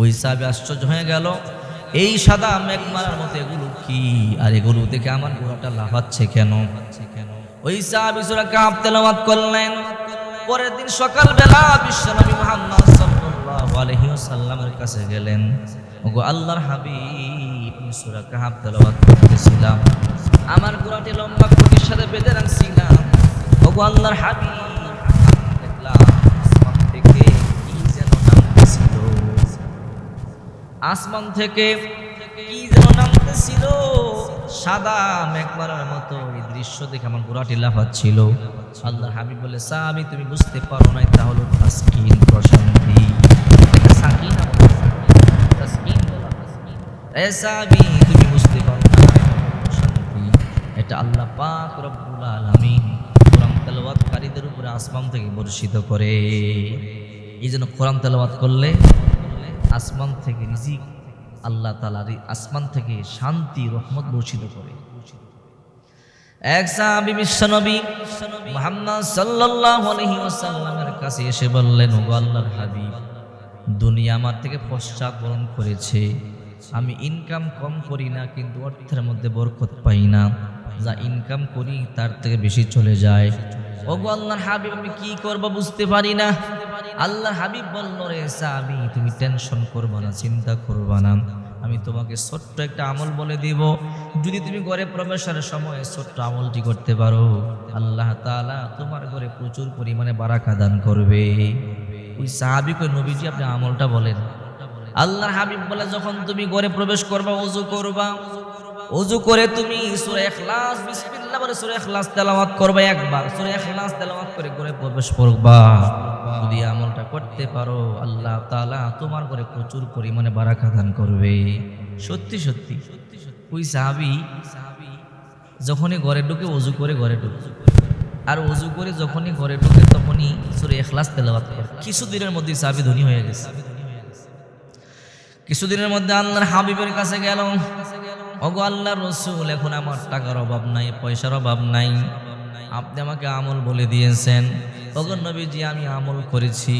ওই সাহাবী আশ্চর্য হয়ে গেল, এই সাদা মেঘমালার মতো এগুলো কি, আর এগুলো দেখে আমার ঘোড়াটা লাফাচ্ছে কেন? ওই সাহাবী সূরা কাহফ তেলাওয়াত করলেন। পরের দিন সকালবেলা বিশ্বনবী মুহাম্মদ সাল্লাল্লাহু আলাইহি ওয়াসাল্লামের কাছে গেলেন। ওগো আল্লাহর হাবিব, আমি সূরা কাহফ তেলাওয়াত করতেছিলাম, আমার ঘোড়াটি লম্বা খুঁটির সাথে বেঁধে রাখছিলাম। ওগো আল্লাহর হাবিব, দেখলাম আসমান থেকে কি যেন নামতেছিল, আসমান থেকে কি যেন নামতেছিল, সাদা মেঘমালার মতো। এই দৃশ্য দেখে আমার ঘোড়াটি লাফাচ্ছিল। আল্লাহর হাবিব বলে, সাহাবী তুমি বুঝতে পারো না, এটা হলো তাসকিন, প্রশান্তি। সাকিনা বলা, তাসকিন বলা, এ সাহাবী তুমি বুঝতে পারো না, প্রশান্তি। এটা আল্লাহ পাক রব্বুল আলামিন কোরআন তেলাওয়াতকারীদের উপরে আসমান থেকে বর্ষিত করে। এই জন্য কোরআন তেলাওয়াত করলে আসমান থেকে রিজিক, আল্লাহ তাআলা আসমান থেকে শান্তি রহমত বর্ষিত করে। এক সাহাবী বিশ্বনবী মুহাম্মদ সাল্লাল্লাহু আলাইহি ওয়াসাল্লামের কাছে এসে বললেন, ওগো আল্লাহর হাবিব, দুনিয়া আমার থেকে পশ্চাৎপরণ করেছে। আমি ইনকাম কম করি না, কিন্তু অর্থের মধ্যে বরকত পাই না। যা ইনকাম করি তার থেকে বেশি চলে যায়। ওগো আল্লাহর হাবিব, আমি কি করব বুঝতে পারি না। আল্লাহর হাবিব বলল, রে সাহাবী তুমি টেনশন করবা না, চিন্তা করবা না, আমি তোমাকে ছোট্ট একটা আমল বলে দিব। যদি তুমি ঘরে প্রবেশের সময় ছোট্ট আমলটি করতে পারো, আল্লাহ তাআলা তোমার ঘরে প্রচুর পরিমাণে বারাকা দান করবে। ওই সাহাবী কই, নবীজি আপনি আমলটা বলেন। আল্লাহর হাবিব বলে, যখন তুমি ঘরে প্রবেশ করবা, ওযু করবা, ওযু করে তুমি সূরা ইখলাস, বিসমিল্লাহ বলে সূরা ইখলাস তেলাওয়াত করবে একবার। সূরা ইখলাস তেলাওয়াত করে ঘরে প্রবেশ করবা। যদি আমলটা করতে পারো, আল্লাহ তাআলা তোমার ঘরে প্রচুর পরিমাণে বারাকা দান করবে। সত্যি সত্যি ওই সাহাবী যখনই ঘরে ঢুকে ওযু করে ঘরে ঢুকে, আর ওযু করে যখনই ঘরে ঢুকে তখনই সূরা ইখলাস তেলাওয়াত করে। কিছুদিনের মধ্যে সাহাবী ধনী হয়ে গেছে। কিছুদিনের মধ্যে আল্লাহর হাবিবের কাছে গেল, ওগো আল্লাহর রাসূল, এখন আমার টাকার অভাব নাই, পয়সার অভাব নাই, আপনি আমাকে আমল বলে দিয়েছেন। ওগো নবীজি, আমি আমল করেছি,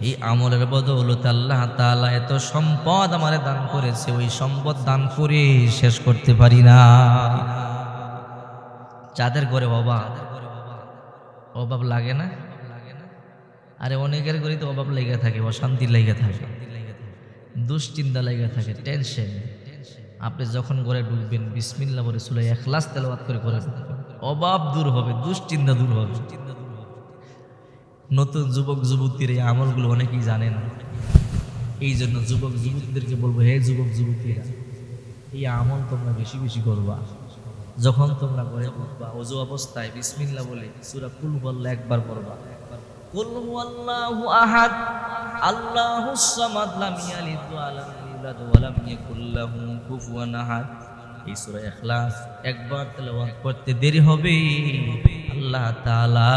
এই আমলের বদৌলতে আল্লাহ তাআলা এত সম্পদ আমারে দান করেছে, ওই সম্পদ দান করে শেষ করতে পারি না। যাদের ঘরে অভাব লাগে না, আরে অনেকের ঘরে তো অভাব লেগে থাকে, অশান্তি লেগে থাকে, দুশ্চিন্তা লেগে থাকে, টেনশন। আপনি যখন ঘরে ঢুকবেন, বিসমিল্লাহ বলে সূরা ইখলাস তেলাওয়াত করে ঘরে ঢুকবেন, অভাব দূর হবে, দুশ্চিন্তা দূর হবে। নতুন যুবক যুবতীর এই আমলগুলো অনেকেই জানে না। এই জন্য যুবক যুবতীদেরকে বলবো, হে যুবক যুবতীরা, এই আমল তোমরা বেশি বেশি করবা। যখন তোমরা ঘরে ঢুকবা, ওযু অবস্থায় বিসমিল্লাহ বলে সূরা কুল হুয়াল্লাহ একবার পড়বা। কুল হুয়াল্লাহু আহাদ, আল্লাহুস সামাদ, লাম ইয়ালিদ ওয়া লাম ইউলাদ ওয়া লাম ইয়াকুল লাহু কুফুয়ান আহাদ। এই সূরা ইখলাস একবার তেলাওয়াত করতে দেরি হবে, আল্লাহ তাআলা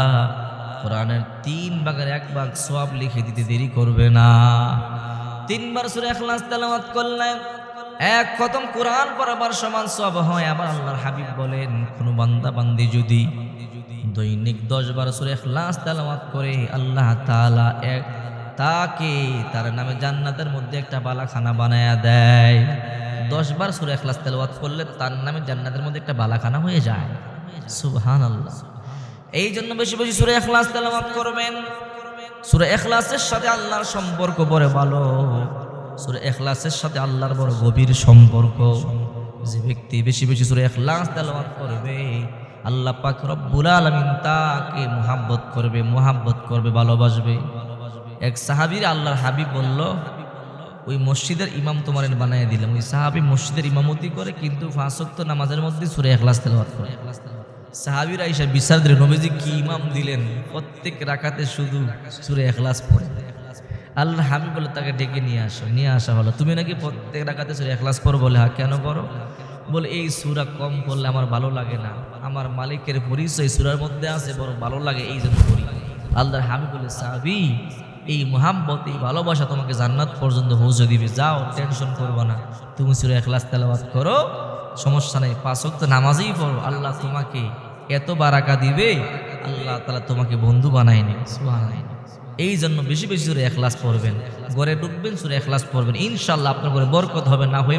কোরআনের 3 ভাগের 1 ভাগ সওয়াব লিখে দিতে দেরি করবে না। 3 বার সূরা ইখলাস তেলাওয়াত করলে 1 খতম কোরআন পড়াবার সমান সওয়াব হয়। আবার আল্লাহর হাবিব বলেন, কোন বান্দা বান্দি যদি দৈনিক 10 বার সূরা ইখলাস তেলাওয়াত করে, আল্লাহ তাআলা তাকে তার নামে জান্নাতের মধ্যে একটা বালাখানা বানায়া দেয়। 10 বার সূরা ইখলাস তেলাওয়াত করলে তার নামে জান্নাতের মধ্যে একটা বালাখানা হয়ে যায়। সুবহানাল্লাহ। এই জন্য বেশি বেশি সূরা ইখলাস তেলাওয়াত করবেন। সূরা ইখলাসের সাথে আল্লাহর সম্পর্ক বড় ভালো, সূরা ইখলাসের সাথে আল্লাহর বড় গভীর সম্পর্ক। যে ব্যক্তি বেশি বেশি সূরা ইখলাস তেলাওয়াত করবে, আল্লাহ পাক রব্বুল আলামিন তাকে মুহাব্বত করবে, ভালোবাসবে। এক সাহাবীর আল্লাহর হাবিব বলল, ওই মসজিদের ইমাম তোমার বানায় দিলাম। ওই সাহাবী মসজিদের ইমামতি করে, কিন্তু 5 ওয়াক্ত নামাজের মধ্যে সূরা ইখলাস তেলাওয়াত করে। সাহাবীরা এসে বিচার দিলেন, নবীজি কি ইমাম দিলেন, প্রত্যেক রাকাতে শুধু সূরা ইখলাস পড়ে। আল্লাহর হাবিব বলে, তাকে ডেকে নিয়ে আসা হলো। তুমি নাকি প্রত্যেক রাকাতে সূরা ইখলাস পড়ো? বলে, হ্যাঁ। কেন পড়ো? বলে, এই সূরা কম পড়লে আমার ভালো লাগে না, আমার মালিকের পরিচয় সূরার মধ্যে আছে, বড় ভালো লাগে, এই জন্য পড়ি। আল্লাহর হাবিব বলে, সাহাবী, এই মুহাব্বত, এই ভালোবাসা তোমাকে জান্নাত পর্যন্ত পৌঁছে দিবে। যাও, টেনশন করবে না, তুমি সূরা ইখলাস তেলাওয়াত করো, সমস্যা নেই, 5 ওয়াক্ত নামাজই পড়ো, আল্লাহ তোমাকে এত বারাকা দিবে, আল্লাহ তাআলা তোমাকে বন্ধু বানায় নেবে। সুবহানাল্লাহ। এই জন্য বেশি বেশি সূরা ইখলাস পড়বেন, ঘরে ঢুকবেন সূরা ইখলাস পড়বেন, ইনশাআল্লাহ আপনার ঘরে বরকত হবে, না হয়ে